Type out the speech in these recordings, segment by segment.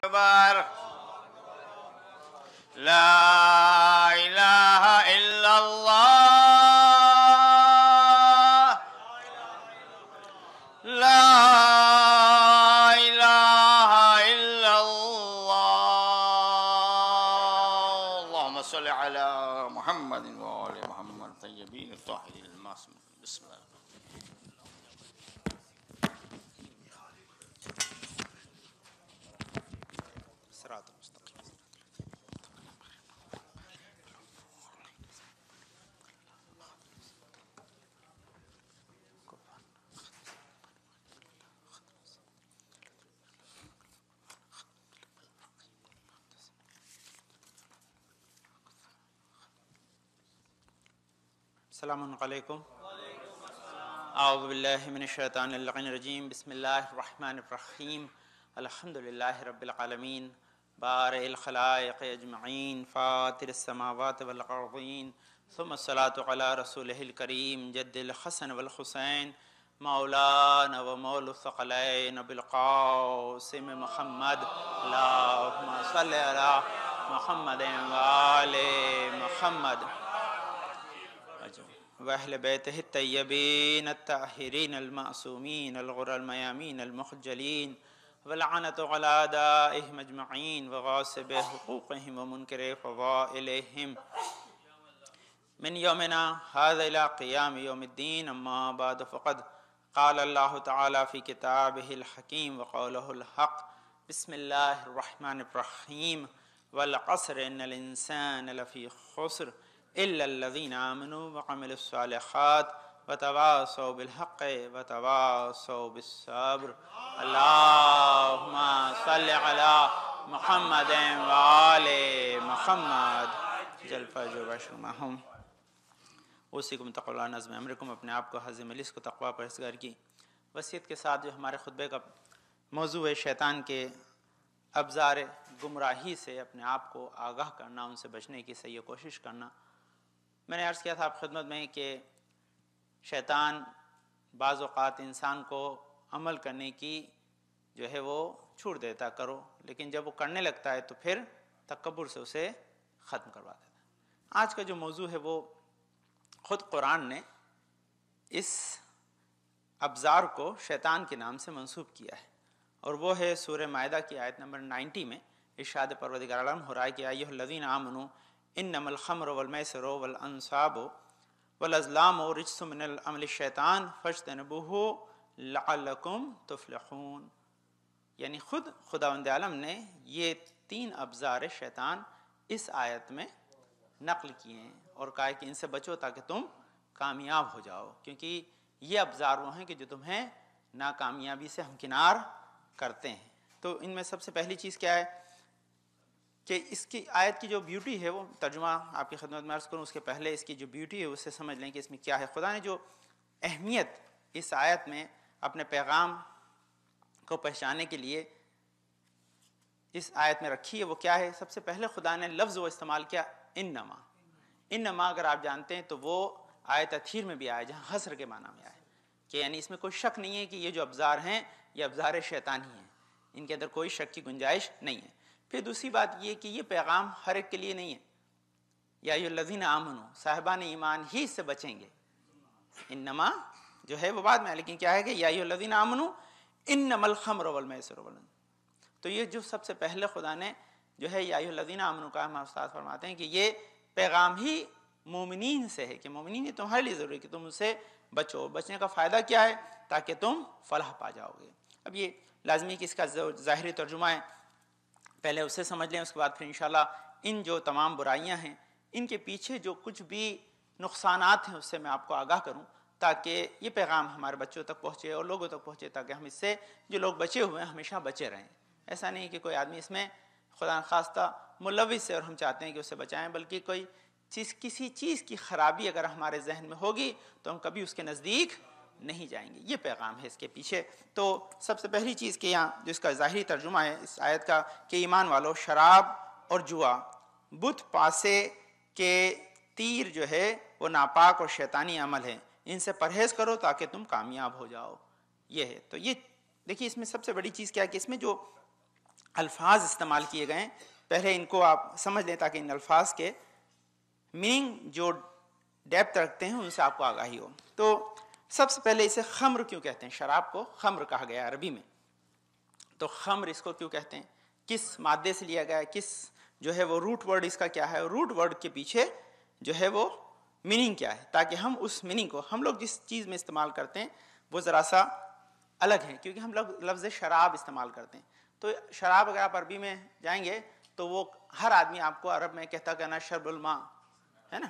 أكبر لا إله إلا الله لا إله إلا الله اللهم صل على محمد وآل محمد الطيبين الطاهرين المعصومين بسم الله. السلام علیکم. اعوذ باللہ من الشیطان اللعین الرجیم. بسم اللہ الرحمن الرحیم. الحمدللہ رب العالمین بارئ الخلائق اجمعین فاطر السماوات والارضین ثم الصلاة علی رسولہ الکریم جد الحسن والحسین مولانا و مولا الثقلین بالقاسم محمد. اللہم صلی علی محمد وآل محمد وأهل بيته الطيبين الطاهرين المعصومين الغر الميامين المخجلين واللعنة على أعدائهم أجمعين وغاصب حقوقهم ومنكر فضائلهم من يومنا هذا إلى قيام يوم الدين. أما بعد فقد قال الله تعالى في كتابه الحكيم وقوله الحق. بسم الله الرحمن الرحيم. والعصر إن الإنسان لفي خسر إلا الذين آمنوا وعملوا الصالحات وتواصوا بالحق وتواصوا بالصبر. اللهم صل على محمد وآل محمد جل فجر بشرمہم. اوصیکم تقوی اللہ نظم امرکم. اپنے آپ کو حزم مجلس کو تقوی پرہیزگار کی وصیت کے ساتھ جو ہمارے خطبے کا موضوع ہے شیطان کے ابزار گمراہی سے اپنے آپ کو آگاہ کرنا، ان سے بچنے کی صحیح کوشش کرنا. میں نے عرض کیا تھا آپ خدمت میں کہ شیطان بعض اوقات انسان کو عمل کرنے کی جو ہے وہ چھوٹ دیتا کرو، لیکن جب وہ کرنے لگتا ہے تو پھر تکبر سے اسے ختم کروا دیتا ہے. آج کا جو موضوع ہے وہ خود قرآن نے اس ابزار کو شیطان کے نام سے منسوب کیا ہے، اور وہ ہے سورہ مائدہ کی آیت نمبر 90 میں ارشاد پروردگار عالم ہو رہا ہے کہ ایھا الذین آمنوا انما الخمر والمیسر والانصاب والازلام رجس من العمل الشیطان فاجتنبوہ لعلکم تفلحون. یعنی خود خداوند عالم نے یہ 3 ابزار شیطان اس آیت میں نقل کیے ہیں اور کہا ہے کہ ان سے بچو تاکہ تم کامیاب ہو جاؤ، کیونکہ یہ ابزار وہ ہیں کہ جو تمہیں ناکامیابی سے ہمکنار کرتے ہیں. تو ان میں سب سے پہلی چیز کیا ہے کہ اس کی آیت کی جو بیوٹی ہے وہ ترجمہ آپ کی خدمت میں عرض کروں اس کے پہلے اس کی جو بیوٹی ہے اسے سمجھ لیں کہ اس میں کیا ہے. خدا نے جو اہمیت اس آیت میں اپنے پیغام کو پہچانے کے لیے اس آیت میں رکھی ہے وہ کیا ہے. سب سے پہلے خدا نے لفظ وہ استعمال کیا انما. انما اگر آپ جانتے ہیں تو وہ آیت تطہیر میں بھی آیا جہاں حصر کے معنی میں آیا کہ یعنی اس میں کوئی شک نہیں ہے کہ یہ جو ابزار ہیں یہ ابزار شیطانی ہیں، ان کے اندر کوئی شک کی گنجائش نہیں ہے. پھر دوسری بات یہ کہ یہ پیغام ہر ایک کے لیے نہیں ہے. یا ایھا الذین آمنوا صاحبان ایمان ہی اس سے بچیں گے. انما جو ہے وہ بعد میں، لیکن کیا ہے کہ یا ایھا الذین آمنوا انما الخمر والمیسر تو یہ جو سب سے پہلے خدا نے جو ہے یا ایھا الذین آمنوا کا ہم استاد فرماتے ہیں کہ یہ پیغام ہی مومنین سے ہے کہ مومنین یہ تمہارے لیے ضروری ہے کہ تم اس سے بچو. بچنے کا فائدہ کیا ہے؟ تاکہ تم فلاح پا جاؤ گے. اب یہ لازمی کہ اس کا ظاہری ترجمہ ہے، پہلے اسے سمجھ لیں، اس کے بعد پھر انشاءاللہ ان جو تمام برائیاں ہیں ان کے پیچھے جو کچھ بھی نقصانات ہیں اس سے میں آپ کو آگاہ کروں تاکہ یہ پیغام ہمارے بچوں تک پہنچے اور لوگوں تک پہنچے، تاکہ ہم اس سے جو لوگ بچے ہوئے ہیں ہمیشہ بچے رہیں. ایسا نہیں کہ کوئی آدمی اس میں خدا نخواستہ ملوث ہے اور ہم چاہتے ہیں کہ اسے بچائیں، بلکہ کوئی کسی چیز کی خرابی اگر ہمارے ذہن میں ہوگی تو ہم کبھی اس کے نزدیک نہیں جائیں گے. یہ پیغام ہے اس کے پیچھے. تو سب سے پہلی چیز کہ یہاں جو اس کا ظاہری ترجمہ ہے اس آیت کا کہ ایمان والو شراب اور جوا بت پاسے کے تیر جو ہے وہ ناپاک اور شیطانی عمل ہے، ان سے پرہیز کرو تاکہ تم کامیاب ہو جاؤ. یہ ہے. تو یہ دیکھیے اس میں سب سے بڑی چیز کیا ہے کہ اس میں جو الفاظ استعمال کیے گئے ہیں، پہلے ان کو آپ سمجھ لیں تاکہ ان الفاظ کے میننگ جو ڈیپتھ رکھتے ہیں ان سے آپ کو آگاہی ہو۔ تو سب سے پہلے اسے خمر کیوں کہتے ہیں؟ شراب کو خمر کہا گیا ہے عربی میں، تو خمر اس کو کیوں کہتے ہیں؟ کس مادے سے لیا گیا ہے؟ کس جو ہے وہ روٹ ورڈ اس کا کیا ہے؟ روٹ ورڈ کے پیچھے جو ہے وہ میننگ کیا ہے، تاکہ ہم اس میننگ کو، ہم لوگ جس چیز میں استعمال کرتے ہیں وہ ذرا سا الگ ہے، کیونکہ ہم لوگ لفظ شراب استعمال کرتے ہیں۔ تو شراب اگر آپ عربی میں جائیں گے تو وہ ہر آدمی آپ کو عرب میں کہتا کہ نا شرب الماء ہے نا،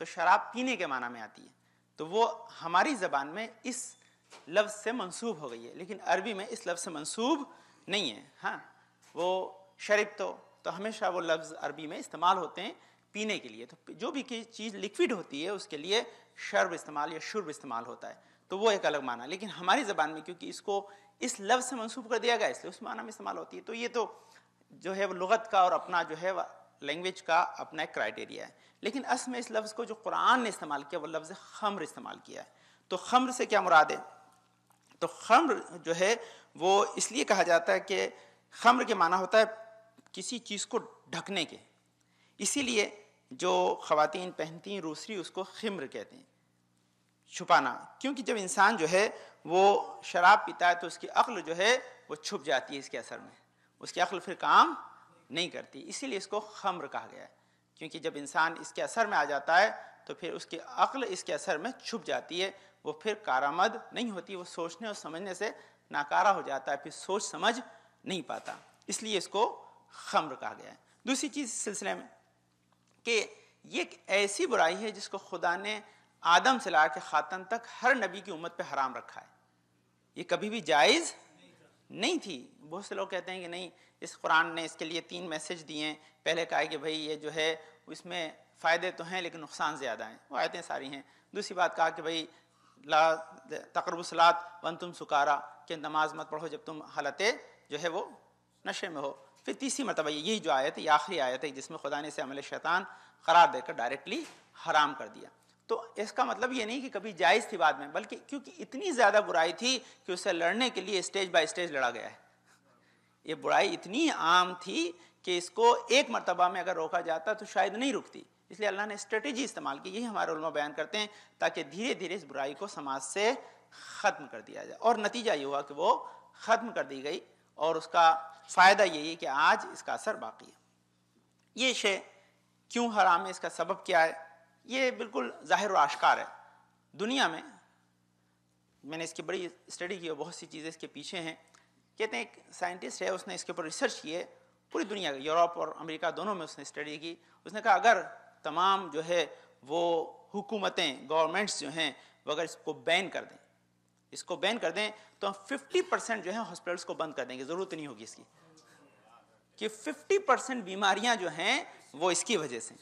تو شراب پینے کے معنی میں آتی ہے، تو وہ ہماری زبان میں اس لفظ سے منسوب ہو گئی ہے، لیکن عربی میں اس لفظ سے منسوب نہیں ہے۔ ہاں وہ شرب تو ہمیشہ وہ لفظ عربی میں استعمال ہوتے ہیں پینے کے لیے، تو جو بھی چیز لکوڈ ہوتی ہے اس کے لیے شرب استعمال یا شرب استعمال ہوتا ہے، تو وہ ایک الگ معنی ہے۔ لیکن ہماری زبان میں کیونکہ اس کو اس لفظ سے منسوب کر دیا گیا اس لیے اس معنی میں استعمال ہوتی ہے، تو یہ تو جو ہے وہ لغت کا اور اپنا جو ہے لینگویج کا اپنا ایک کرائٹیریا ہے۔ لیکن اصل میں اس لفظ کو جو قرآن نے استعمال کیا وہ لفظ خمر استعمال کیا ہے۔ تو خمر سے کیا مراد ہے؟ تو خمر جو ہے وہ اس لیے کہا جاتا ہے کہ خمر کے معنی ہوتا ہے کسی چیز کو ڈھکنے کے، اسی لیے جو خواتین پہنتی ہیں روسری اس کو خمر کہتے ہیں، چھپانا، کیونکہ جب انسان جو ہے وہ شراب پیتا ہے تو اس کی عقل جو ہے وہ چھپ جاتی ہے اس کے اثر میں، اس کی عقل پھر کام نہیں کرتی، اسی لیے اس کو خمر کہا گیا ہے، کیونکہ جب انسان اس کے اثر میں آ جاتا ہے تو پھر اس کی عقل اس کے اثر میں چھپ جاتی ہے، وہ پھر کارآمد نہیں ہوتی، وہ سوچنے اور سمجھنے سے ناکارہ ہو جاتا ہے، پھر سوچ سمجھ نہیں پاتا، اس لیے اس کو خمر کہا گیا ہے۔ دوسری چیز اس سلسلے میں کہ یہ ایک ایسی برائی ہے جس کو خدا نے آدم سے لا کے خاتم تک ہر نبی کی امت پہ حرام رکھا ہے، یہ کبھی بھی جائز نہیں تھی۔ بہت سے لوگ کہتے ہیں کہ نہیں، اس قرآن نے اس کے لیے 3 میسج دیے ہیں، پہلے کہا کہ بھئی یہ جو ہے اس میں فائدے تو ہیں لیکن نقصان زیادہ ہیں، وہ آیتیں ساری ہیں۔ دوسری بات کہا کہ بھئی لا تقربوا الصلاۃ وانتم سکارا، کہ نماز مت پڑھو جب تم حالت جو ہے وہ نشے میں ہو۔ پھر تیسری مرتبہ یہی جو آیت ہے یہ آخری آیت ہے جس میں خدا نے اسے عمل شیطان قرار دے کر ڈائریکٹلی حرام کر دیا۔ تو اس کا مطلب یہ نہیں کہ کبھی جائز تھی بعد میں، بلکہ کیونکہ اتنی زیادہ برائی تھی کہ اسے لڑنے کے لیے اسٹیج بائی اسٹیج لڑا گیا ہے۔ یہ برائی اتنی عام تھی کہ اس کو ایک مرتبہ میں اگر روکا جاتا تو شاید نہیں رکتی، اس لیے اللہ نے اسٹریٹجی استعمال کی، یہی ہمارے علماء بیان کرتے ہیں، تاکہ دھیرے دھیرے اس برائی کو سماج سے ختم کر دیا جائے، اور نتیجہ یہ ہوا کہ وہ ختم کر دی گئی، اور اس کا فائدہ یہی ہے کہ آج اس کا اثر باقی ہے۔ یہ شے کیوں حرام ہے، اس کا سبب کیا ہے، یہ بالکل ظاہر و آشکار ہے۔ دنیا میں نے اس کی بڑی اسٹڈی کی اور بہت سی چیزیں اس کے پیچھے ہیں۔ کہتے ہیں ایک سائنٹسٹ ہے، اس نے اس کے اوپر ریسرچ کی ہے، پوری دنیا کا، یورپ اور امریکہ دونوں میں اس نے اسٹڈی کی۔ اس نے کہا اگر تمام جو ہے وہ حکومتیں، گورنمنٹس جو ہیں وہ اگر اس کو بین کر دیں، اس کو بین کر دیں تو ہم 50% جو ہیں ہاسپٹلس کو بند کر دیں گے، ضرورت نہیں ہوگی اس کی، کہ 50% بیماریاں جو ہیں وہ اس کی وجہ سے،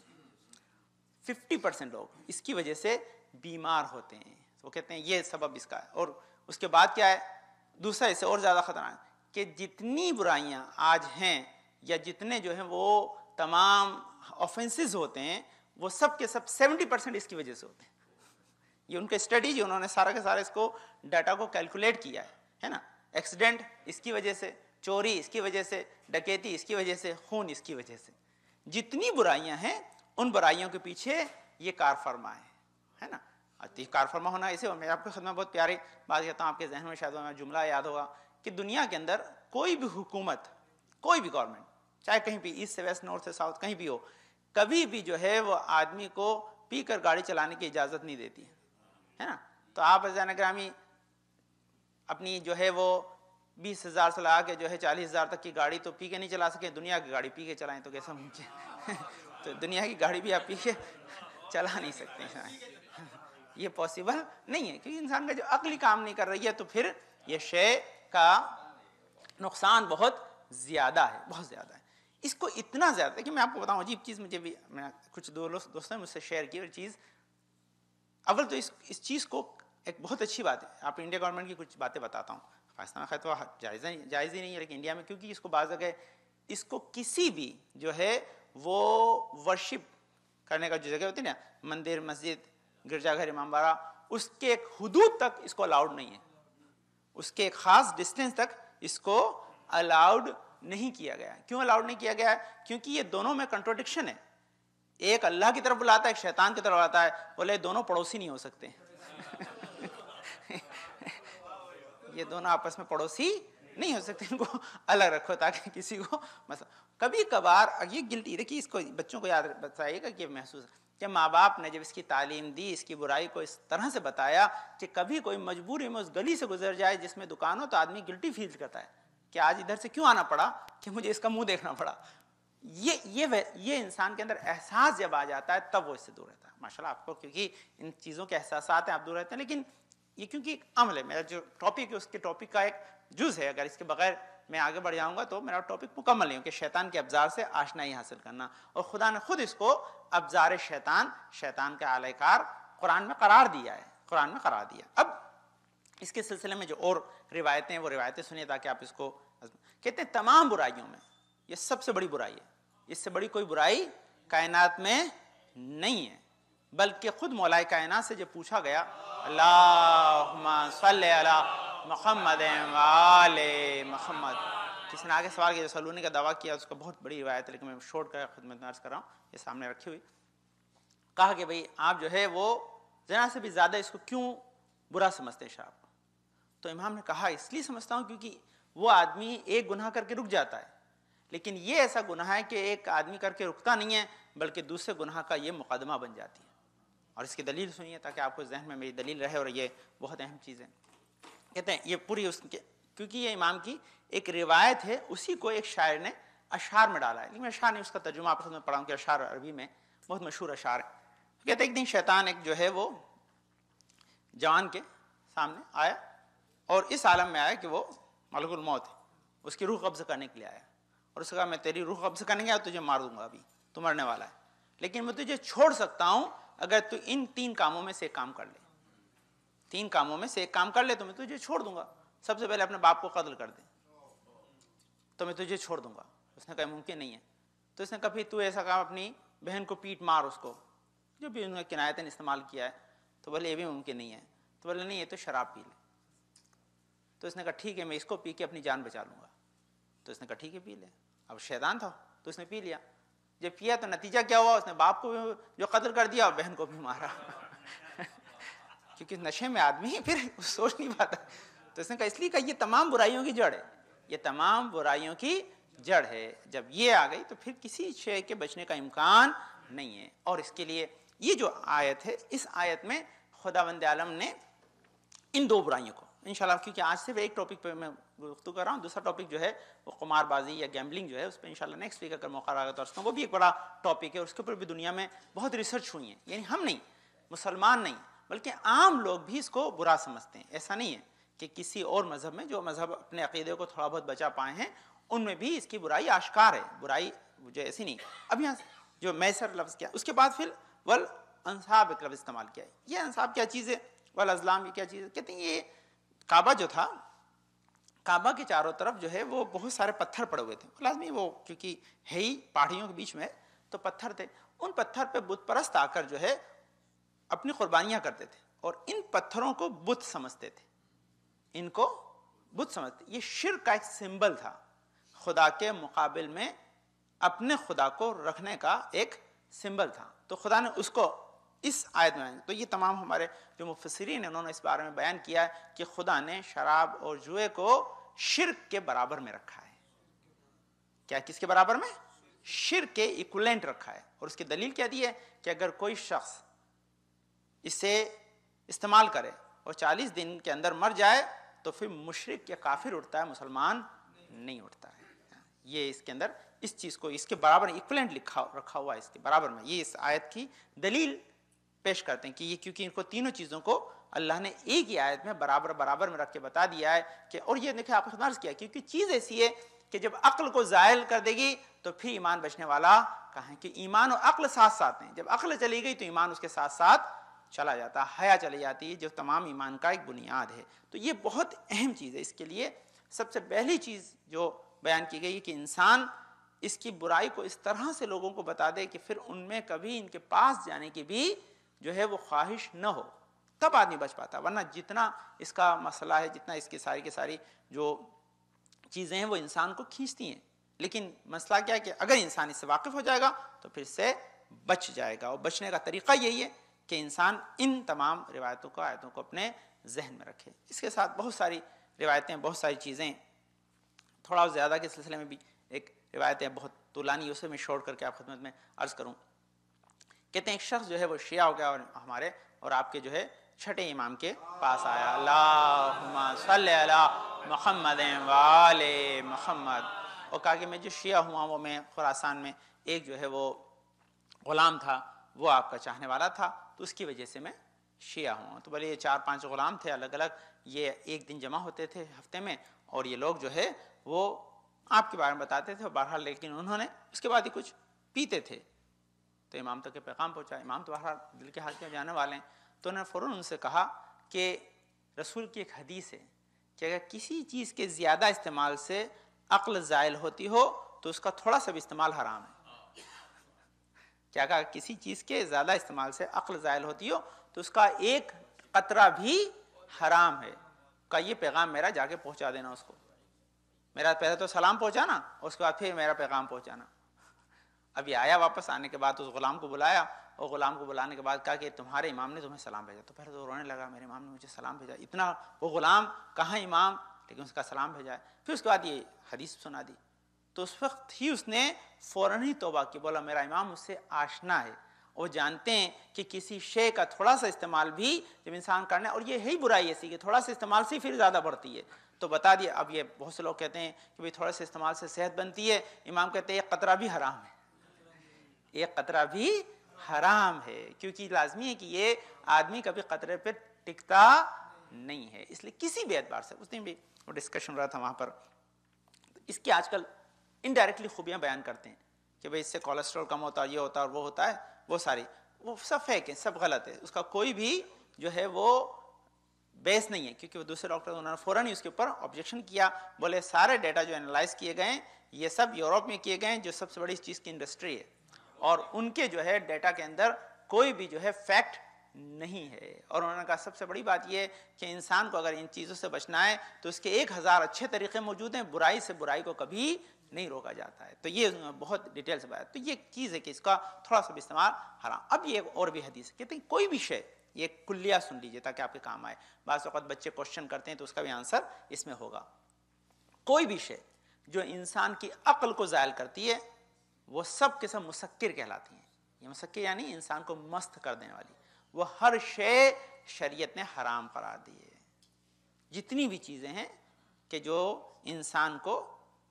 50% لوگ اس کی وجہ سے بیمار ہوتے ہیں، وہ کہتے ہیں یہ سبب اس کا ہے۔ اور اس کے بعد کیا ہے، دوسرا اس سے اور زیادہ خطرناک کہ جتنی برائیاں آج ہیں یا جتنے جو ہیں وہ تمام آفینسز ہوتے ہیں وہ سب کے سب 70% اس کی وجہ سے ہوتے ہیں۔ یہ ان کے اسٹڈی جو انہوں نے سارا کے سارا اس کو ڈیٹا کو کیلکولیٹ کیا ہے نا، ایکسیڈنٹ اس کی وجہ سے، چوری اس کی وجہ سے، ڈکیتی اس کی وجہ سے، خون اس کی وجہ سے، جتنی برائیاں ہیں ان برائیوں کے پیچھے یہ کار فرما ہے نا۔ کار فرما ہونا اسے، میں آپ کی خدمت میں بہت پیاری بات کہتا ہوں، آپ کے ذہن میں شاید جملہ یاد ہوگا کہ دنیا کے اندر کوئی بھی حکومت، کوئی بھی گورنمنٹ، چاہے کہیں بھی ایسٹ سے ویسٹ، نارتھ سے ساؤتھ، کہیں بھی ہو، کبھی بھی جو ہے وہ آدمی کو پی کر گاڑی چلانے کی اجازت نہیں دیتی ہے نا۔ تو آپ عزیزان گرامی اپنی جو ہے وہ 20,000 سے لگا کے جو ہے 40,000 تک کی گاڑی تو پی کے نہیں چلا سکے، دنیا کی گاڑی پی کے چلائیں تو کیسا ممکن؟ تو دنیا کی گاڑی بھی آپ پی کے چلا نہیں سکتے، یہ پاسبل نہیں ہے، کیونکہ انسان کا جو عقلی کام نہیں کر رہی ہے تو پھر یہ شے کا نقصان بہت زیادہ ہے، بہت زیادہ ہے۔ اس کو اتنا زیادہ ہے کہ میں آپ کو بتاؤں، عجیب چیز مجھے بھی، میں کچھ دوستوں نے مجھ سے شیئر کی، اور چیز اول تو اس چیز کو ایک بہت اچھی بات ہے، آپ انڈیا گورنمنٹ کی کچھ باتیں بتاتا ہوں، پاکستان میں خیر تو جائز ہی نہیں ہے، لیکن انڈیا میں کیونکہ اس کو بعض جگہ اس کو کسی بھی جو ہے وہ ورشپ کرنے کا جو جگہ ہوتی ہے نا، مندر، مسجد، گرجا گھر، امام باڑہ، اس کے ایک حدود تک اس کو الاؤڈ نہیں ہے، اس کے ایک خاص ڈسٹینس تک اس کو الاؤڈ نہیں کیا گیا. کیوں الاؤڈ نہیں کیا گیا ہے؟ کیونکہ یہ دونوں میں کنٹروڈکشن ہے. ایک اللہ کی طرف بلاتا ہے، ایک شیطان کی طرف بلاتا ہے. بولے دونوں پڑوسی نہیں ہو سکتے. یہ دونوں آپس میں پڑوسی نہیں ہو سکتے، ان کو الگ رکھو تاکہ کسی کو مثلا کبھی کبھار یہ گلٹی. دیکھیے اس کو بچوں کو یاد بتائیے گا کہ محسوس کہ ماں باپ نے جب اس کی تعلیم دی، اس کی برائی کو اس طرح سے بتایا کہ کبھی کوئی مجبوری میں اس گلی سے گزر جائے جس میں دکان ہو تو آدمی گلٹی فیل کرتا ہے کہ آج ادھر سے کیوں آنا پڑا، کہ مجھے اس کا منہ دیکھنا پڑا. یہ انسان کے اندر احساس جب آ جاتا ہے تب وہ اس سے دور رہتا ہے. ماشاءاللہ آپ کو کیونکہ ان چیزوں کے احساسات ہیں آپ دور رہتے ہیں، لیکن یہ کیونکہ ایک عمل ہے. میرا جو ٹاپک ہے اس کے ٹاپک کا ایک جز ہے، اگر اس کے بغیر میں آگے بڑھ جاؤں گا تو میرا ٹاپک مکمل نہیں ہو کہ شیطان کے ابزار سے آشنائی حاصل کرنا. اور خدا نے خود اس کو ابزار شیطان کا اعلی کار قرآن میں قرار دیا ہے، قرآن میں قرار دیا. اب اس کے سلسلے میں جو اور روایتیں وہ روایتیں سنیے تاکہ آپ اس کو کہتے ہیں تمام برائیوں میں یہ سب سے بڑی برائی ہے. اس سے بڑی کوئی برائی کائنات میں نہیں ہے. بلکہ خود مولا کائنات سے جب پوچھا گیا اللہم صلی علی محمد وآل محمد، کسی نے آگے سوال کیا سلونے کا دعویٰ کیا، اس کا بہت بڑی روایت ہے لیکن میں شورٹ کر خدمت میں عرض کر رہا ہوں، یہ سامنے رکھی ہوئی. کہا کہ بھئی آپ جو ہے وہ زنا سے بھی زیادہ اس کو کیوں برا سمجھتے ہیں آپ؟ تو امام نے کہا اس لیے سمجھتا ہوں کیونکہ وہ آدمی ایک گناہ کر کے رک جاتا ہے، لیکن یہ ایسا گناہ ہے کہ ایک آدمی کر کے رکتا نہیں ہے بلکہ دوسرے گناہ کا یہ مقدمہ بن جاتی ہے. اور اس کی دلیل سنیے تاکہ آپ کو ذہن میں میری دلیل رہے، اور یہ بہت اہم چیز ہے. کہتے ہیں یہ پوری اس کے کیونکہ یہ امام کی ایک روایت ہے، اسی کو ایک شاعر نے اشعار میں ڈالا ہے، لیکن میں اشعار نہیں، اس کا ترجمہ آپ میں پڑھا ہوں کہ اشعار عربی میں بہت مشہور اشعار ہے. کہتے ہیں ایک دن شیطان ایک جو ہے وہ جوان کے سامنے آیا اور اس عالم میں آیا کہ وہ ملک الموت ہے، اس کی روح قبض کرنے کے لیے آیا اور اس نے کہا میں تیری روح قبض کرنے گیا تجھے مار دوں گا، ابھی تو مرنے والا ہے، لیکن میں تجھے چھوڑ سکتا ہوں اگر تو ان 3 کاموں میں سے ایک کام کر لے. 3 کاموں میں سے ایک کام کر لے تو میں تجھے چھوڑ دوں گا. سب سے پہلے اپنے باپ کو قتل کر دے تو میں تجھے چھوڑ دوں گا. اس نے کہا ممکن نہیں ہے. تو اس نے کہا پھر تو ایسا کہا اپنی بہن کو پیٹ مار، اس کو جو بھی انہوں نے کنایتاً استعمال کیا ہے. تو بولے یہ بھی ممکن نہیں ہے. تو بولے نہیں یہ تو شراب پی لے. تو اس نے کہا ٹھیک ہے میں اس کو پی کے اپنی جان بچا لوں گا. تو اس نے کہا ٹھیک ہے پی لے. اب شیطان تھا تو اس نے پی لیا. جب پیا تو نتیجہ کیا ہوا، اس نے باپ کو بھی جو قتل کر دیا اور بہن کو بھی مارا. کیونکہ نشے میں آدمی پھر سوچ نہیں پاتا. تو اس نے کہا اس لیے کہ یہ تمام برائیوں کی جڑ ہے، یہ تمام برائیوں کی جڑ ہے. جب یہ آ گئی تو پھر کسی شے کے بچنے کا امکان نہیں ہے. اور اس کے لیے یہ جو آیت ہے، اس آیت میں خداوند عالم نے ان 2 برائیوں کو انشاءاللہ، کیونکہ آج صرف ایک ٹاپک پہ میں گفتگو کر رہا ہوں، دوسرا ٹاپک جو ہے وہ قمار بازی یا گیمبلنگ جو ہے اس پہ انشاءاللہ نیکسٹ ویک اگر موقع رہا تو وہ بھی ایک بڑا ٹاپک ہے. اس کے اوپر بھی دنیا میں بہت ریسرچ ہوئی ہیں. یعنی ہم نہیں، مسلمان نہیں، بلکہ عام لوگ بھی اس کو برا سمجھتے ہیں. ایسا نہیں ہے کہ کسی اور مذہب میں جو مذہب اپنے عقیدے کو تھوڑا بہت بچا پائے ہیں ان میں بھی اس کی برائی آشکار ہے. برائی جو ایسی نہیں. اب یہاں جو میسر لفظ کیا، اس کے بعد پھر والانصاب ایک لفظ استعمال کیا ہے. یہ انصاب کیا چیز ہے، والازلام یہ کیا چیز ہے؟ کہتے ہیں یہ کعبہ جو تھا، کعبہ کے چاروں طرف جو ہے وہ بہت سارے پتھر پڑے ہوئے تھے. لازمی وہ کیونکہ ہے ہی پہاڑیوں کے بیچ میں تو پتھر تھے. ان پتھر پہ بت پرست آ کر جو ہے اپنی قربانیاں کرتے تھے اور ان پتھروں کو بت سمجھتے تھے. ان کو بت سمجھتے. یہ شرک کا ایک سمبل تھا، خدا کے مقابل میں اپنے خدا کو رکھنے کا ایک سمبل تھا. تو خدا نے اس کو اس آیت میں، تو یہ تمام ہمارے جو مفسرین ہیں انہوں نے اس بارے میں بیان کیا ہے کہ خدا نے شراب اور جوئے کو شرک کے برابر میں رکھا ہے. کیا کس کے برابر میں؟ شرک کے ایکولنٹ رکھا ہے. اور اس کی دلیل کیا دی ہے کہ اگر کوئی شخص اسے استعمال کرے اور 40 دن کے اندر مر جائے تو پھر مشرک یا کافر اٹھتا ہے، مسلمان نہیں اٹھتا ہے. یہ اس کے اندر اس چیز کو اس کے برابر ایکولنٹ رکھا ہوا ہے، اس کے برابر میں. یہ اس آیت کی دلیل پیش کرتے ہیں کہ یہ کیونکہ ان کو تینوں چیزوں کو اللہ نے ایک ہی آیت میں برابر میں رکھ کے بتا دیا ہے کہ. اور یہ دیکھیں آپ نے عرض کیا کیونکہ چیز ایسی ہے کہ جب عقل کو زائل کر دے گی تو پھر ایمان بچنے والا کہاں ہے. کہ ایمان اور عقل ساتھ ساتھ ہیں. جب عقل چلی گئی تو ایمان اس کے ساتھ ساتھ چلا جاتا ہے، حیا چلی جاتی ہے جو تمام ایمان کا ایک بنیاد ہے. تو یہ بہت اہم چیز ہے. اس کے لیے سب سے پہلی چیز جو بیان کی گئی ہے کہ انسان اس کی برائی کو اس طرح سے لوگوں کو بتا دے کہ پھر ان میں کبھی ان کے پاس جانے کی بھی جو ہے وہ خواہش نہ ہو، تب آدمی بچ پاتا. ورنہ جتنا اس کا مسئلہ ہے، جتنا اس کی ساری جو چیزیں ہیں وہ انسان کو کھینچتی ہیں. لیکن مسئلہ کیا ہے کہ اگر انسان اس سے واقف ہو جائے گا تو پھر سے بچ جائے گا، اور بچنے کا طریقہ یہی ہے کہ انسان ان تمام روایتوں کو، آیتوں کو اپنے ذہن میں رکھے۔ اس کے ساتھ بہت ساری روایتیں، بہت ساری چیزیں، تھوڑا زیادہ کے سلسلے میں بھی ایک روایتیں بہت طولانی، اسے میں شارٹ کر کے آپ خدمت میں عرض کروں۔ کہتے ہیں ایک شخص جو ہے وہ شیعہ ہو گیا اور ہمارے اور آپ کے جو ہے چھٹے امام کے پاس آیا، اللہم صلی علی محمد وآل محمد، اور کہا کہ میں جو شیعہ ہوا وہ میں خراسان میں ایک جو ہے وہ غلام تھا، وہ آپ کا چاہنے والا تھا، تو اس کی وجہ سے میں شیعہ ہوں۔ تو بولے یہ 4-5 غلام تھے الگ الگ، یہ ایک دن جمع ہوتے تھے ہفتے میں، اور یہ لوگ جو ہے وہ آپ کے بارے میں بتاتے تھے، اور بہرحال لیکن انہوں نے اس کے بعد ہی کچھ پیتے تھے، تو امام تک پیغام پہنچا۔ امام تو بہرحال دل کے حال کے جانے والے ہیں، تو انہوں نے فوراً ان سے کہا کہ رسول کی ایک حدیث ہے کہ اگر کسی چیز کے زیادہ استعمال سے عقل زائل ہوتی ہو تو اس کا تھوڑا سا بھی استعمال حرام ہے۔ کیا کہا؟ کسی چیز کے زیادہ استعمال سے عقل زائل ہوتی ہو تو اس کا ایک قطرہ بھی حرام ہے۔ کا یہ پیغام میرا جا کے پہنچا دینا اس کو، میرا پہلے تو سلام پہنچانا اور اس کے بعد پھر میرا پیغام پہنچانا۔ اب یہ آیا، واپس آنے کے بعد اس غلام کو بلایا، اور غلام کو بلانے کے بعد کہا کہ تمہارے امام نے تمہیں سلام بھیجا۔ تو پہلے تو رونے لگا، میرے امام نے مجھے سلام بھیجا، اتنا وہ غلام کہاں امام، لیکن اس کا سلام بھیجا ہے۔ پھر اس کے بعد یہ حدیث سنا دی، تو اس وقت ہی اس نے فوراً ہی توبہ کی، بولا میرا امام مجھ سے آشنا ہے، وہ جانتے ہیں کہ کسی شے کا تھوڑا سا استعمال بھی جب انسان کرنا ہے، اور یہ ہے برائی ایسی کہ تھوڑا سا استعمال سے پھر زیادہ بڑھتی ہے، تو بتا دیا۔ اب یہ بہت سے لوگ کہتے ہیں کہ بھئی تھوڑے سے استعمال سے صحت بنتی ہے، امام کہتے ہیں ایک قطرہ بھی حرام ہے، ایک قطرہ بھی حرام ہے، کیونکہ لازمی ہے کہ یہ آدمی کبھی قطرے پہ ٹکتا نہیں ہے، اس لیے کسی بھی اعتبار سے۔ اس دن بھی وہ ڈسکشن ہو رہا تھا وہاں پر، اس کی آج کل انڈائریکٹلی خوبیاں بیان کرتے ہیں کہ بھئی اس سے کولیسٹرول کم ہوتا ہے، یہ ہوتا ہے اور وہ ہوتا ہے، وہ ساری وہ سب فیک ہے، سب غلط ہے، اس کا کوئی بھی جو ہے وہ بیس نہیں ہے، کیونکہ وہ دوسرے ڈاکٹر انہوں نے فوراً ہی اس کے اوپر آبجیکشن کیا، بولے سارے ڈیٹا جو انالائز کیے گئے ہیں یہ سب یورپ میں کیے گئے ہیں، جو سب سے بڑی اس چیز کی انڈسٹری ہے، اور ان کے جو ہے ڈیٹا کے اندر کوئی بھی جو ہے فیکٹ نہیں ہے، اور انہوں نے کہا سب سے بڑی بات یہ ہے کہ انسان کو اگر ان چیزوں سے بچنا ہے تو اس کے 1000 اچھے طریقے موجود ہیں، برائی سے برائی کو کبھی نہیں روکا جاتا ہے۔ تو یہ بہت ڈیٹیل سے بات، تو یہ چیز ہے کہ اس کا تھوڑا سا بھی استعمال حرام۔ اب یہ اور بھی حدیث کہتے ہیں کوئی بھی شے، یہ کلیہ سن لیجئے تاکہ آپ کے کام آئے، بعض اوقات بچے کوشچن کرتے ہیں تو اس کا بھی آنسر اس میں ہوگا۔ کوئی بھی شے جو انسان کی عقل کو زائل کرتی ہے وہ سب کے سب مسکر کہلاتی ہیں۔ یہ مسکر یعنی انسان کو مست کر دینے والی، وہ ہر شے شریعت نے حرام قرار دی ہے۔ جتنی بھی چیزیں ہیں کہ جو انسان کو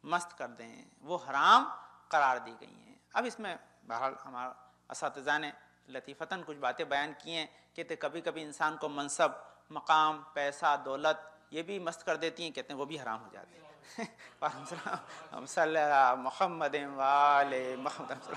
مست کر دیں وہ حرام قرار دی گئی ہیں۔ اب اس میں بہرحال ہمارا اساتذہ نے لطیفتاً کچھ باتیں بیان کی ہیں، کہتے کبھی کبھی انسان کو منصب، مقام، پیسہ، دولت یہ بھی مست کر دیتی ہیں، کہتے ہیں وہ بھی حرام ہو جاتے ہیں۔ ہم صلی اللہ محمد وآل محمد،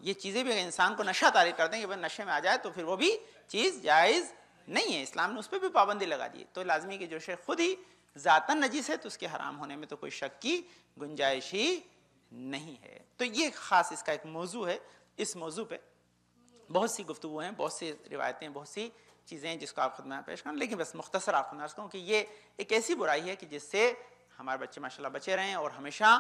یہ چیزیں بھی اگر انسان کو نشہ تعریف کر دیں کہ نشے میں آ جائے تو پھر وہ بھی چیز جائز نہیں ہے، اسلام نے اس پہ بھی پابندی لگا دی ہے۔ تو لازمی کہ جو شے خود ہی ذاتاً نجس ہے تو اس کے حرام ہونے میں تو کوئی شک کی گنجائش ہی نہیں ہے۔ تو یہ خاص اس کا ایک موضوع ہے، اس موضوع پہ بہت سی گفتگو ہیں، بہت سی روایتیں، بہت سی چیزیں ہیں جس کو آپ خدمت میں پیش کریں، لیکن بس مختصر آپ خدمت کروں کہ یہ ایک ایسی برائی ہے کہ جس سے ہمارے بچے ماشاءاللہ بچے رہیں، اور ہمیشہ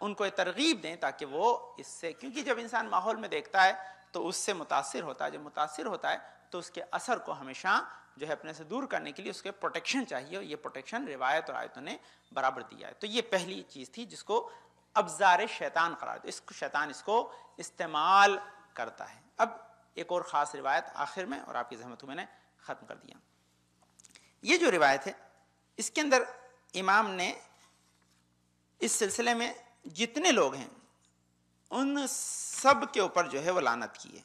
ان کو ترغیب دیں تاکہ وہ اس سے، کیونکہ جب انسان ماحول میں دیکھتا ہے تو اس سے متاثر ہوتا ہے، جب متاثر ہوتا ہے تو اس کے اثر کو ہمیشہ جو ہے اپنے سے دور کرنے کے لیے اس کے پروٹیکشن چاہیے، اور یہ پروٹیکشن روایت اور آیتوں نے برابر دیا ہے۔ تو یہ پہلی چیز تھی جس کو ابزار شیطان قرار دیا، اس کو شیطان اس کو استعمال کرتا ہے۔ اب ایک اور خاص روایت آخر میں، اور آپ کی زحمتوں میں نے ختم کر دیا۔ یہ جو روایت ہے اس کے اندر امام نے اس سلسلے میں جتنے لوگ ہیں ان سب کے اوپر جو ہے وہ لعنت کی ہے،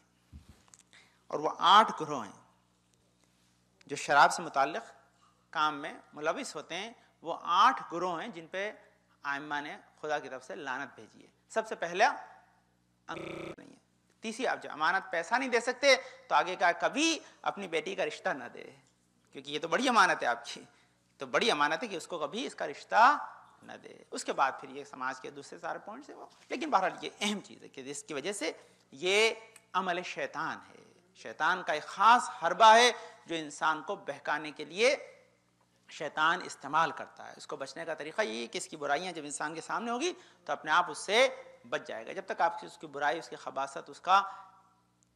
اور وہ 8 گروہ ہیں جو شراب سے متعلق کام میں ملوث ہوتے ہیں، وہ 8 گروہ ہیں جن پہ ائمہ نے خدا کی طرف سے لعنت بھیجی ہے۔ سب سے پہلا نہیں ہے، تیسری، آپ جو امانت پیسہ نہیں دے سکتے تو آگے کا کبھی اپنی بیٹی کا رشتہ نہ دے، کیونکہ یہ تو بڑی امانت ہے آپ کی، تو بڑی امانت ہے کہ اس کو کبھی اس کا رشتہ نہ دے۔ اس کے بعد پھر یہ سماج کے دوسرے سارے پوائنٹس ہیں وہ، لیکن بہرحال یہ اہم چیز ہے کہ جس کی وجہ سے یہ عمل شیطان ہے، شیطان کا ایک خاص حربہ ہے جو انسان کو بہکانے کے لیے شیطان استعمال کرتا ہے. اس کو بچنے کا طریقہ یہ ہے کہ اس کی برائیاں جب انسان کے سامنے ہوگی تو اپنے آپ اس سے بچ جائے گا. جب تک آپ کی اس کی برائی، اس کی خباثت، اس کا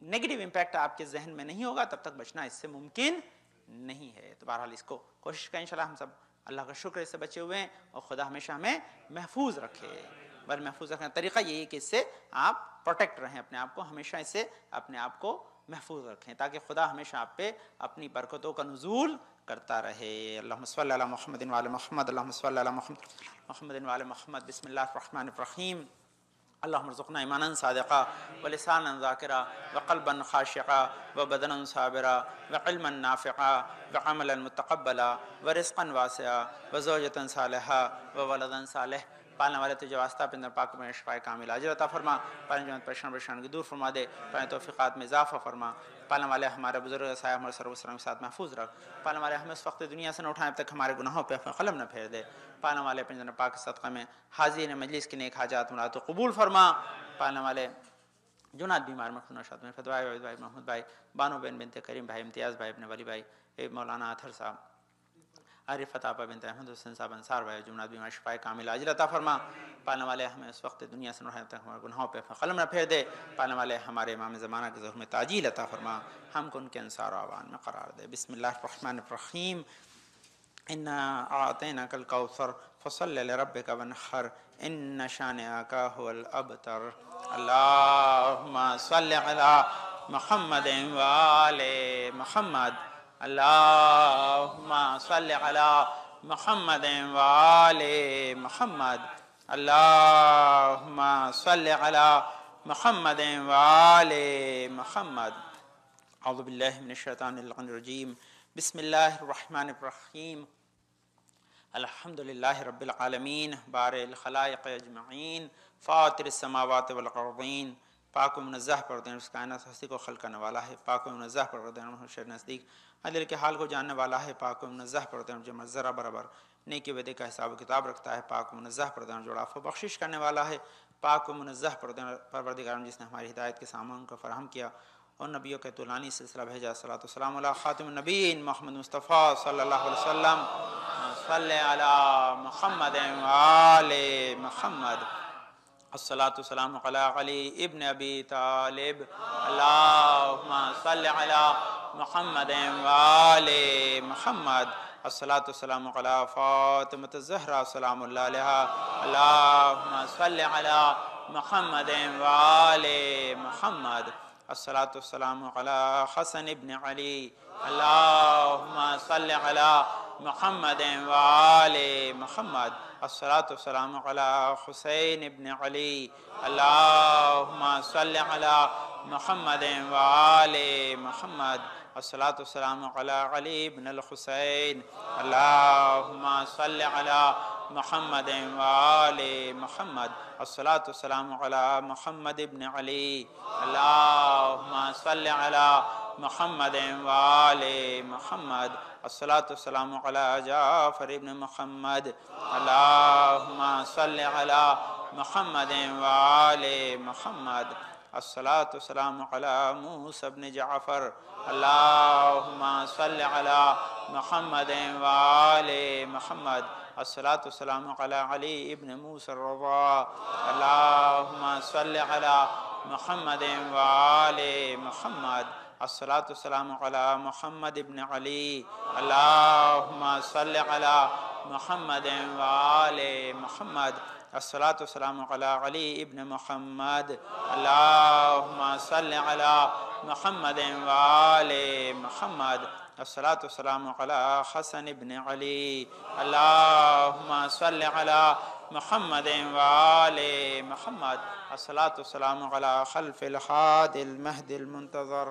نیگیٹو امپیکٹ آپ کے ذہن میں نہیں ہوگا تب تک بچنا اس سے ممکن نہیں ہے. تو بہرحال اس کو کوشش کریں انشاءاللہ. ہم سب اللہ کا شکر اس سے بچے ہوئے ہیں اور خدا ہمیشہ ہمیں محفوظ رکھے. بل محفوظ رکھنے کا طریقہ یہی ہے کہ اس سے آپ پروٹیکٹ رہیں اپنے آپ کو، ہمیشہ اس سے اپنے آپ کو محفوظ رکھیں تاکہ خدا ہمیشہ آپ پہ اپنی برکتوں کا نزول کرتا رہے. اللہم صلی علی محمد وعلی محمد، اللہم صلی علی محمد وعلی محمد. بسم اللہ الرحمن الرحیم. اللہم ارزقنا ایمانا صادقا ولسانا ذاکرا وقلبا خاشعا وبدنا صابرا وعلما نافعا وعملا متقبلا ورزقا واسعا وزوجتا صالحا وولدا صالح. پالنے والے تجھے واسطہ اپنے پاک میں شفاء کامل اجر عطا فرما. پالنے جو پریشان کی دور فرما دے. پالنے توفیقات میں اضافہ فرما. پالنے والے ہمارے بزرگ صاحب ہمارے سر وسلم کے ساتھ محفوظ رکھ. پالنے والے ہمیں اس وقت دنیا سے نہ اٹھائیں اب تک ہمارے گناہوں پہ قلم نہ پھیر دے. پالنے والے اپنے جناب پاک صدقہ میں حاضرین مجلس کی نیک حاجات مراد قبول فرما. پالنے والے جنات بیمار مخدوم نشاط میں فتوائے بھائی محمود بھائی، بانو بن بنت کریم بھائی، امتیاز بھائی، ابن ولی بھائی، مولانا اطہر صاحب، عارف عطا بنت احمد حسین صاحب انصار بھائی، جنات بیمار شفاء کامل عاجل عطا فرما. پالنے والے ہمیں اس وقت دنیا سے نہ تک ہمارے گناہوں پہ قلم نہ پھیر دے. پالنے والے ہمارے امام زمانہ کے ظہور میں تعجیل عطا فرما. ہم کو ان کے انصار و اعوان میں قرار دے. بسم اللہ الرحمن الرحیم. انا اعطیناک الکوثر فصل لربک وانحر ان شانئک هو الابتر. اللہم صل علی محمد وآل محمد. اللہم صل علی محمد وآل محمد. اللہم صل علی محمد وآل محمد. اعوذ باللہ من الشیطان الرجیم. بسم اللہ الرحمن الرحیم. الحمدللہ رب العالمین بارئ الخلائق اجمعین فاطر السماوات والارضین. پاک و منزہ پروردگار اس کائنات ہستی کو خلق کرنے والا ہے. پاک و منزہ پروردگار محشر نزدیک دل کے حال کو جاننے والا ہے. پاک و منزہ پروردگار جو ذرہ برابر نیکی بدی کا حساب و کتاب رکھتا ہے. پاک و منزہ پروردگار جو عفو و بخشش کرنے والا ہے. پاک و منزہ پروردگار جس نے ہماری ہدایت کے سامان کو فراہم کیا اور نبیوں کے طولانی سلسلہ بھیجا. صلاۃ والسلام علی خاتم النبیین محمد مصطفیٰ صلی اللہ علیہ وسلم. صلی علی محمد وآل محمد. الصلاۃ والسلام علی علی ابن ابی طالب. اللہم صلی علی محمد وآل محمد. الصلاۃ والسلام علی فاطمۃ الزہرا سلام اللہ علیہا. اللہم صلی علی محمد وآل محمد. الصلاۃ والسلام علی حسن ابن علی. اللہم صلی علی محمد وآل محمد. الصلاۃ والسلام علی حسین ابن علی. اللہم صلی علی محمد وآل محمد. الصلاۃ والسلام علی علی ابن الحسین. اللہم صلی علی محمد وآل محمد. الصلاۃ والسلام علی محمد ابن علی. اللہم صلی علی محمد وآل محمد. الصلاۃ والسلام علی جعفر ابن محمد. اللہم صلی علی محمد وآل محمد. الصلاۃ والسلام علی موسیٰ ابن جعفر. اللہم صلی علی محمد وآل محمد. الصلاۃ والسلام علی علی ابن موسیٰ الرضا. اللہم صلی علی محمد وآل محمد. الصلاۃ والسلام علی محمد ابن علی. اللہم صلی علی محمد وآل محمد. الصلاۃ والسلام علی علی ابن محمد. اللہم صلی علی محمد وآل محمد. الصلاۃ والسلام علی حسن ابن علی. اللہم صلی علی محمد وآل محمد. الصلاۃ والسلام علی خلف الحاد المہد المنتظر.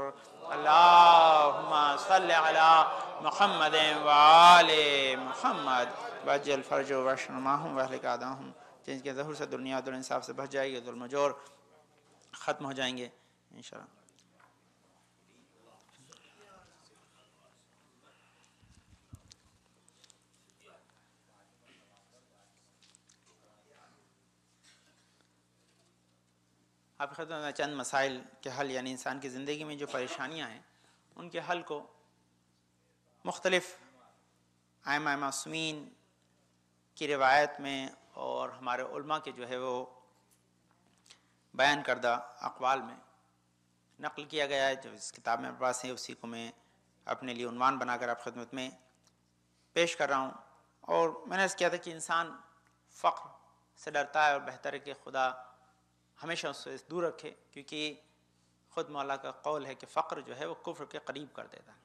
اللہم صلی علی محمد وآل محمد. وعجل فرجہ واشر معہم واہلک اعداءہم. جن کے ظہور سے دنیا عدل انصاف سے بچ جائے گی، ظلم و جور ختم ہو جائیں گے انشاءاللہ. آپ کی خدمت میں چند مسائل کے حل، یعنی انسان کی زندگی میں جو پریشانیاں ہیں ان کے حل کو مختلف ائمہ معصومین کی روایت میں اور ہمارے علماء کے جو ہے وہ بیان کردہ اقوال میں نقل کیا گیا ہے. جو اس کتاب میں پاس ہے اسی کو میں اپنے لیے عنوان بنا کر آپ خدمت میں پیش کر رہا ہوں. اور میں نے عرض کیا تھا کہ انسان فقر سے ڈرتا ہے اور بہتر ہے کہ خدا ہمیشہ اس سے دور رکھے، کیونکہ خود مولا کا قول ہے کہ فقر جو ہے وہ کفر کے قریب کر دیتا ہے.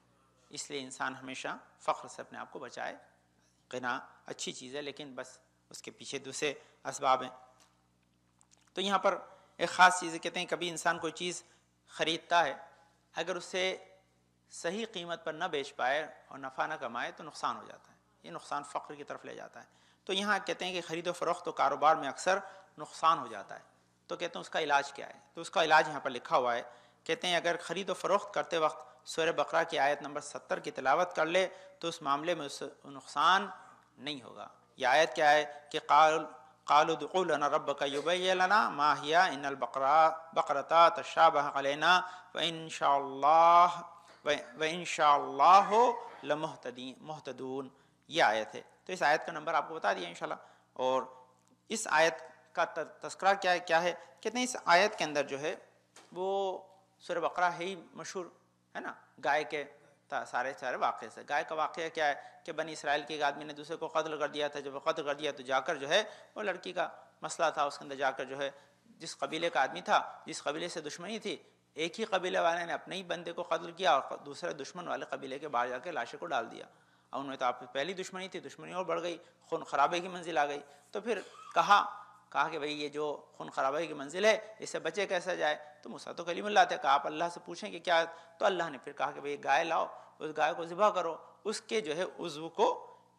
اس لیے انسان ہمیشہ فقر سے اپنے آپ کو بچائے. غنا اچھی چیز ہے لیکن بس اس کے پیچھے دوسرے اسباب ہیں. تو یہاں پر ایک خاص چیز کہتے ہیں کبھی انسان کوئی چیز خریدتا ہے، اگر اسے صحیح قیمت پر نہ بیچ پائے اور نفع نہ کمائے تو نقصان ہو جاتا ہے. یہ نقصان فقر کی طرف لے جاتا ہے. تو یہاں کہتے ہیں کہ خرید و فروخت و کاروبار میں اکثر نقصان ہو جاتا ہے. تو کہتے ہیں اس کا علاج کیا ہے؟ تو اس کا علاج یہاں پر لکھا ہوا ہے. کہتے ہیں اگر خرید و فروخت کرتے وقت سورہ بقرہ کی آیت نمبر 70 کی تلاوت کر لے تو اس معاملے میں اس نقصان نہیں ہوگا. یہ آیت کیا ہے کہ قالوا ادعوا لنا ربك يبين لنا ما هي ان البقرة تشابه علينا وان شاء الله لمهتدون. یہ آیت ہے. تو اس آیت کا نمبر آپ کو بتا دیا انشاءاللہ. اور اس آیت کا تذکرہ کیا ہے؟ کہتے ہیں اس آیت کے اندر جو ہے وہ سورہ بقرہ ہے ہی مشہور ہے نا گائے کے سارے واقعے سے. گائے کا واقعہ کیا ہے کہ بنی اسرائیل کے ایک آدمی نے دوسرے کو قتل کر دیا تھا. جب وہ قتل کر دیا تو جا کر جو ہے وہ لڑکی کا مسئلہ تھا، اس کے اندر جا کر جو ہے جس قبیلے کا آدمی تھا، جس قبیلے سے دشمنی تھی، ایک ہی قبیلے والے نے اپنے ہی بندے کو قتل کیا اور دوسرے دشمن والے قبیلے کے باہر جا کے لاشیں کو ڈال دیا. اور انہوں نے تو آپ پہلی دشمنی تھی، دشمنی اور بڑھ گئی، خون خرابے کی منزل آ گئی. تو پھر کہا کہ بھئی یہ جو خون خرابے کی منزل ہے اس سے بچے کیسا جائے؟ تو موسیٰ تو کلیم اللہ تھے، کہا آپ اللہ سے پوچھیں کہ کیا. تو اللہ نے پھر کہا کہ بھئی گائے لاؤ، اس گائے کو ذبح کرو، اس کے جو ہے عضو کو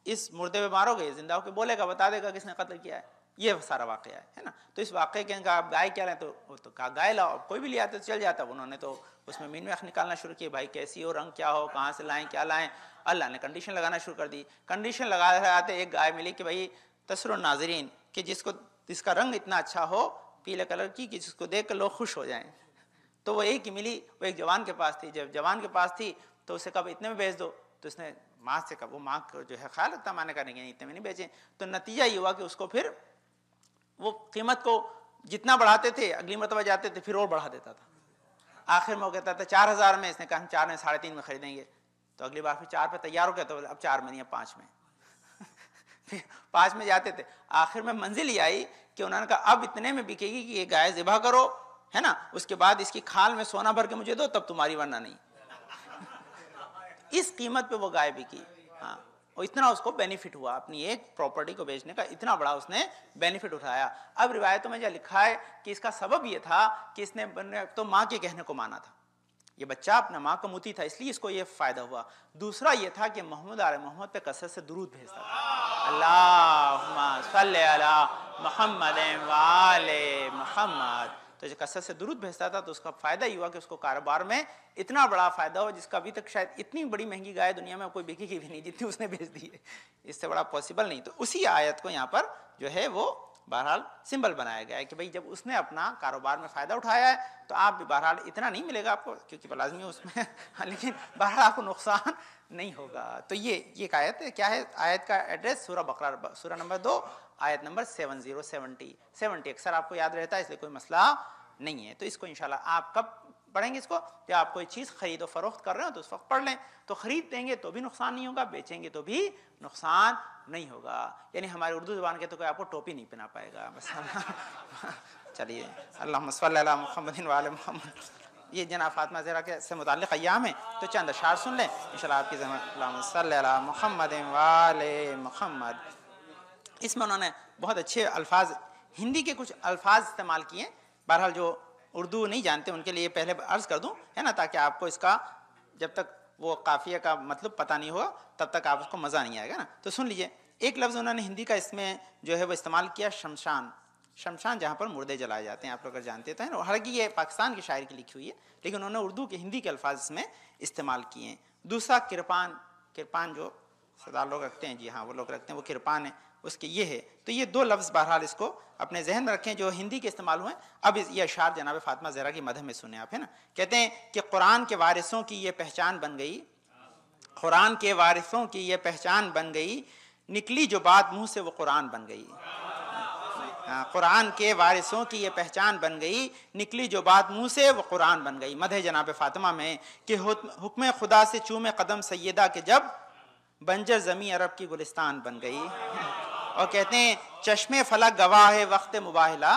اس مردے پہ مارو گے، زندہ ہو کے بولے گا، بتا دے گا کس نے قتل کیا ہے. یہ سارا واقعہ ہے نا. تو اس واقعے کے کہا آپ گائے کیا لیں؟ تو کہا گائے لاؤ. کوئی بھی لے آتے تو چل جاتا. انہوں نے تو اس میں مین میخ نکالنا شروع کی، بھائی کیسی ہو، رنگ کیا ہو، کہاں سے لائیں، کیا لائیں. اللہ نے کنڈیشن لگانا شروع کر دی. کنڈیشن لگا رہے آتے ایک گائے ملی کہ بھائی تسر الناظرین، کہ جس کا رنگ اتنا اچھا ہو پیلے کلر کی کہ جس کو دیکھ کر لوگ خوش ہو جائیں. تو وہ ایک ہی ملی، وہ ایک جوان کے پاس تھی. جب جوان کے پاس تھی تو اسے کہا اتنے میں بیچ دو. تو اس نے ماں سے کہا، وہ ماں کو جو ہے خیال رکھتا، ماں نے کہا نہیں اتنے میں نہیں بیچیں. تو نتیجہ یہ ہوا کہ اس کو پھر وہ قیمت کو جتنا بڑھاتے تھے اگلی مرتبہ جاتے تھے پھر اور بڑھا دیتا تھا. آخر میں وہ کہتا تھا 4,000 میں. اس نے کہا ہم 4 میں 3.5 میں خریدیں گے. تو اگلی بار پھر 4 پہ تیار ہو گیا. تو اب 4 میں نہیں، اب 5 میں. پھر 5 میں جاتے تھے. آخر میں منزل یہ آئی کہ انہوں نے کہا اب اتنے میں بکے گی کہ یہ گائے ذبح کرو ہے نا، اس کے بعد اس کی کھال میں سونا بھر کے مجھے دو تب تمہاری، ورنہ نہیں. اس قیمت پہ وہ گائے بکی. ہاں، اور اتنا اس کو بینیفٹ ہوا، اپنی ایک پراپرٹی کو بیچنے کا اتنا بڑا اس نے بینیفٹ اٹھایا. اب روایتوں میں جو لکھا ہے کہ اس کا سبب یہ تھا کہ اس نے تو ماں کے کہنے کو مانا تھا. یہ بچہ اپنا ماں کا مطیع تھا، اس لیے اس کو یہ فائدہ ہوا. دوسرا یہ تھا کہ محمد آل محمد پہ کثرت سے درود بھیجتا تھا. اللہم صلی علی محمد وآل محمد. تو جو کثرت سے درود بھیجتا تھا تو اس کا فائدہ یہ ہوا کہ اس کو کاروبار میں اتنا بڑا فائدہ ہو جس کا ابھی تک شاید اتنی بڑی مہنگی گائے دنیا میں کوئی بکی کی بھی نہیں جتنی اس نے بھیج دی ہے. اس سے بڑا پاسبل نہیں. تو اسی آیت کو یہاں پر جو ہے وہ بہرحال سمبل بنایا گیا ہے کہ بھئی جب اس نے اپنا کاروبار میں فائدہ اٹھایا ہے تو آپ بھی بہرحال اتنا نہیں ملے گا آپ کو کیونکہ لازمی اس میں لیکن بہرحال آپ کو نقصان نہیں ہوگا. تو یہ ایک آیت ہے. کیا ہے آیت کا ایڈریس؟ سورہ بقرہ، سورہ نمبر 2 آیت نمبر 70 اکثر آپ کو یاد رہتا ہے اس لیے کوئی مسئلہ نہیں ہے. تو اس کو انشاءاللہ آپ کب پڑھیں گے؟ اس کو جب آپ کوئی چیز خرید و فروخت کر رہے ہو تو اس وقت پڑھ لیں. تو خرید دیں گے تو بھی نقصان نہیں ہوگا، بیچیں گے تو بھی نقصان نہیں ہوگا. یعنی ہماری اردو زبان کے تو کوئی آپ کو ٹوپی نہیں پہنا پائے گا بس. چلیے اللہم صلی علی محمد وآل محمد. یہ جناب فاطمہ زہرا کے سے متعلق ایام ہیں تو چند اشعار سن لیں انشاءاللہ آپ کی زحمت. اللہم صلی علی محمد وآل محمد. اس میں انہوں نے بہت اچھے الفاظ، ہندی کے کچھ الفاظ استعمال کیے. بہرحال جو اردو نہیں جانتے ان کے لیے پہلے عرض کر دوں ہے نا، تاکہ آپ کو اس کا جب تک وہ قافیہ کا مطلب پتہ نہیں ہوگا تب تک آپ اس کو مزہ نہیں آئے گا نا. تو سن لیجئے. ایک لفظ انہوں نے ہندی کا اس میں جو ہے وہ استعمال کیا، شمشان. شمشان جہاں پر مردے جلائے جاتے ہیں، آپ لوگ اگر جانتے تو ہیں. حالانکہ یہ پاکستان کی شاعری کی لکھی ہوئی ہے لیکن انہوں نے اردو کے ہندی کے الفاظ اس میں استعمال کیے ہیں. دوسرا کرپان. کرپان جو سردار لوگ رکھتے ہیں، جی ہاں وہ لوگ رکھتے ہیں، وہ کرپان ہے اس کے یہ ہے. تو یہ 2 لفظ بہرحال اس کو اپنے ذہن میں رکھیں جو ہندی کے استعمال ہوئے. اب یہ اشعار جناب فاطمہ زہرا کی مدح میں سنیں آپ ہے نا. کہتے ہیں کہ قرآن کے وارثوں کی یہ پہچان بن گئی، قرآن کے وارثوں کی یہ پہچان بن گئی، نکلی جو بات منہ سے وہ قرآن بن گئی۔ قرآن کے وارثوں کی یہ پہچان بن گئی، نکلی جو بات منہ سے وہ قرآن بن گئی۔ مدح جناب فاطمہ میں کہ حکم خدا سے چومے قدم سیدہ کے جب بنجر زمیں عرب کی گلستان بن گئی۔ اور کہتے ہیں چشم فلک گواہ ہے وقت مباہلہ،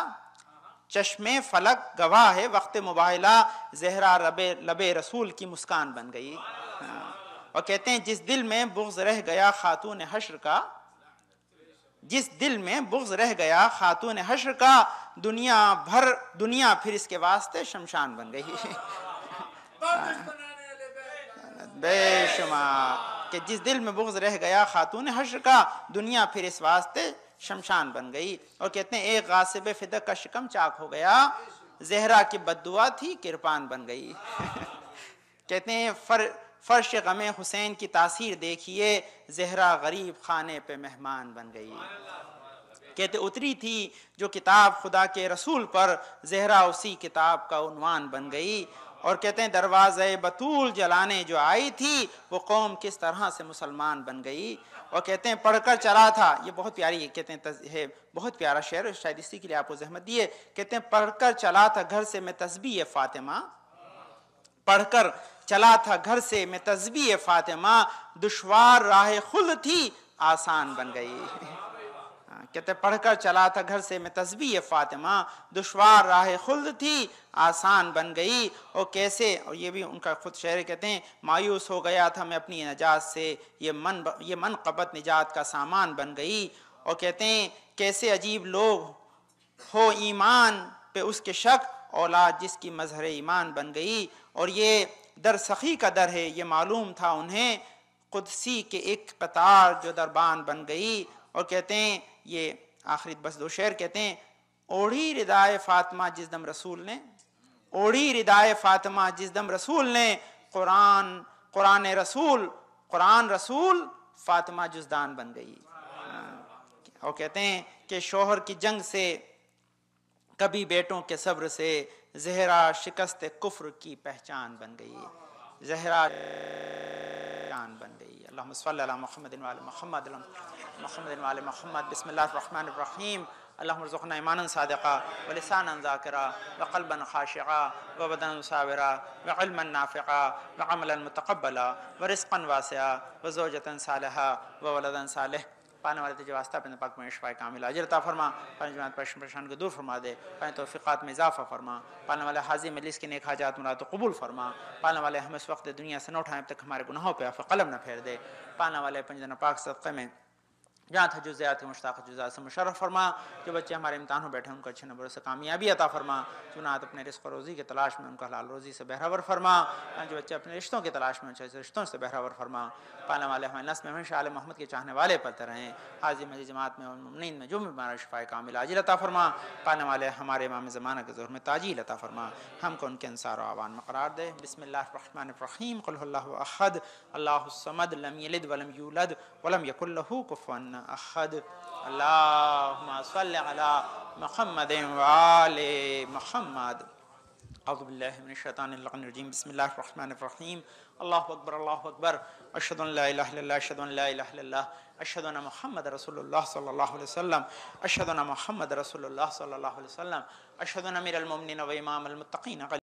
چشم فلک گواہ ہے وقت مباہلہ، زہرا لب رسول کی مسکان بن گئی۔ اور کہتے ہیں جس دل میں بغض رہ گیا خاتون حشر کا، جس دل میں بغض رہ گیا خاتون حشر کا، دنیا پھر اس کے واسطے شمشان بن گئی۔ بے شمار کہ جس دل میں بغض رہ گیا خاتون حشر کا، دنیا پھر اس واسطے شمشان بن گئی۔ اور کہتے ہیں ایک غاصب فدق کا شکم چاک ہو گیا، زہرا کی بددعا تھی کرپان بن گئی۔ کہتے ہیں فرش غم حسین کی تاثیر دیکھیے، زہرا غریب خانے پہ مہمان بن گئی۔ کہتے اتری تھی جو کتاب خدا کے رسول پر، زہرا اسی کتاب کا عنوان بن گئی۔ اور کہتے ہیں دروازے بطول جلانے جو آئی تھی، وہ قوم کس طرح سے مسلمان بن گئی۔ اور کہتے ہیں پڑھ کر چلا تھا، یہ بہت پیاری کہتے ہیں بہت پیارا شعر، شاید اسی کے لیے آپ کو زحمت دیے۔ کہتے ہیں پڑھ کر چلا تھا گھر سے میں تسبیح فاطمہ، پڑھ کر چلا تھا گھر سے میں تسبیح فاطمہ، دشوار راہ خلد تھی آسان بن گئی۔ کہتے ہیں پڑھ کر چلا تھا گھر سے میں تسبیح فاطمہ، دشوار راہ خلد تھی آسان بن گئی۔ اور کیسے، اور یہ بھی ان کا خود شعر، کہتے ہیں مایوس ہو گیا تھا میں اپنی نجات سے، یہ منقبت نجات کا سامان بن گئی۔ اور کہتے ہیں کیسے عجیب لوگ ہو ایمان پہ اس کے شک، اولاد جس کی مظہر ایمان بن گئی۔ اور یہ در سخی کا در ہے یہ معلوم تھا انہیں، قدسی کے ایک قطار جو دربان بن گئی۔ اور کہتے ہیں یہ آخری بس دو شعر، کہتے ہیں اوڑھی ردائے فاطمہ جس دم رسول نے، اوڑھی ردائے فاطمہ جس دم رسول نے، قرآن رسول فاطمہ جزدان بن گئی۔ اور کہتے ہیں کہ شوہر کی جنگ سے کبھی بیٹوں کے صبر سے، زہرا شکست کفر کی پہچان بن گئی، زہرا پہچان بن گئی۔ اللہم صلی علی محمد وعلی محمد، محمد وعلی محمد۔ بسم اللہ الرحمن الرحیم۔ اللہم ارزقنا ایمانا صادقا ولسانا ذاکرا وقلبا خاشعا وبدنا صابرا وعلما نافعا وعملا متقبلا ورزقا واسعا وزوجتا صالحا وولدا صالح۔ پانے والے تجھے واسطہ اپنے پاک میں شفاء کامل اجر عطا فرما، پانے جماعت پریشان کو دور فرما دے، پانے توفیقات میں اضافہ فرما، پانے والے حاضر مجلس کی نیک حاجات مراد قبول فرما، پانے والے ہم اس وقت دنیا سے نہ اٹھائیں اب تک ہمارے گناہوں پہ عفو قلم نہ پھیر دے، پانے والے پنجدن پاک صدقے میں جہاں تھا جزیات مشتاق جزات سے مشرف فرما، جو بچے ہمارے امتحانوں بیٹھے ان کو اچھے نمبروں سے کامیابی عطا فرما، جو نات اپنے رزق و روزی کی تلاش میں ان کو حلال روزی سے بہراور فرما، جو بچے اپنے رشتوں کی تلاش میں اچھے رشتوں سے بہراور فرما، پانے والے ہمارے نسل میں ہمیشہ آل محمد کے چاہنے والے پلتے رہیں، حاضر مجھے جماعت میں مومنین میں جو بھی ہمارا شفاء کامل عاجل عطا فرما، پانے والے ہمارے امام زمانہ کے ظہور میں تاجیل عطا فرما، ہم کو ان کے انصار و اعوان میں قرار دے۔ بسم اللہ الرحمن الرحیم۔ قل هو اللہ احد اللہ الصمد لم یلد ولم یولد ولم یکن له کفوا احد۔ اللہم صل علی محمد وآل محمد۔ اعوذ باللہ من الشیطان اللعین الرجیم۔ بسم اللہ الرحمن الرحیم۔ اللہ اکبر اللہ اکبر، اشہد ان لا الہ الا اللہ، اشہد ان لا الہ الا اللہ، اشہد ان محمد رسول اللہ صلی اللہ علیہ وسلم، اشہد ان محمد رسول اللہ صلی اللہ علیہ وسلم، اشہد ان امیر المؤمنین و امام المتقین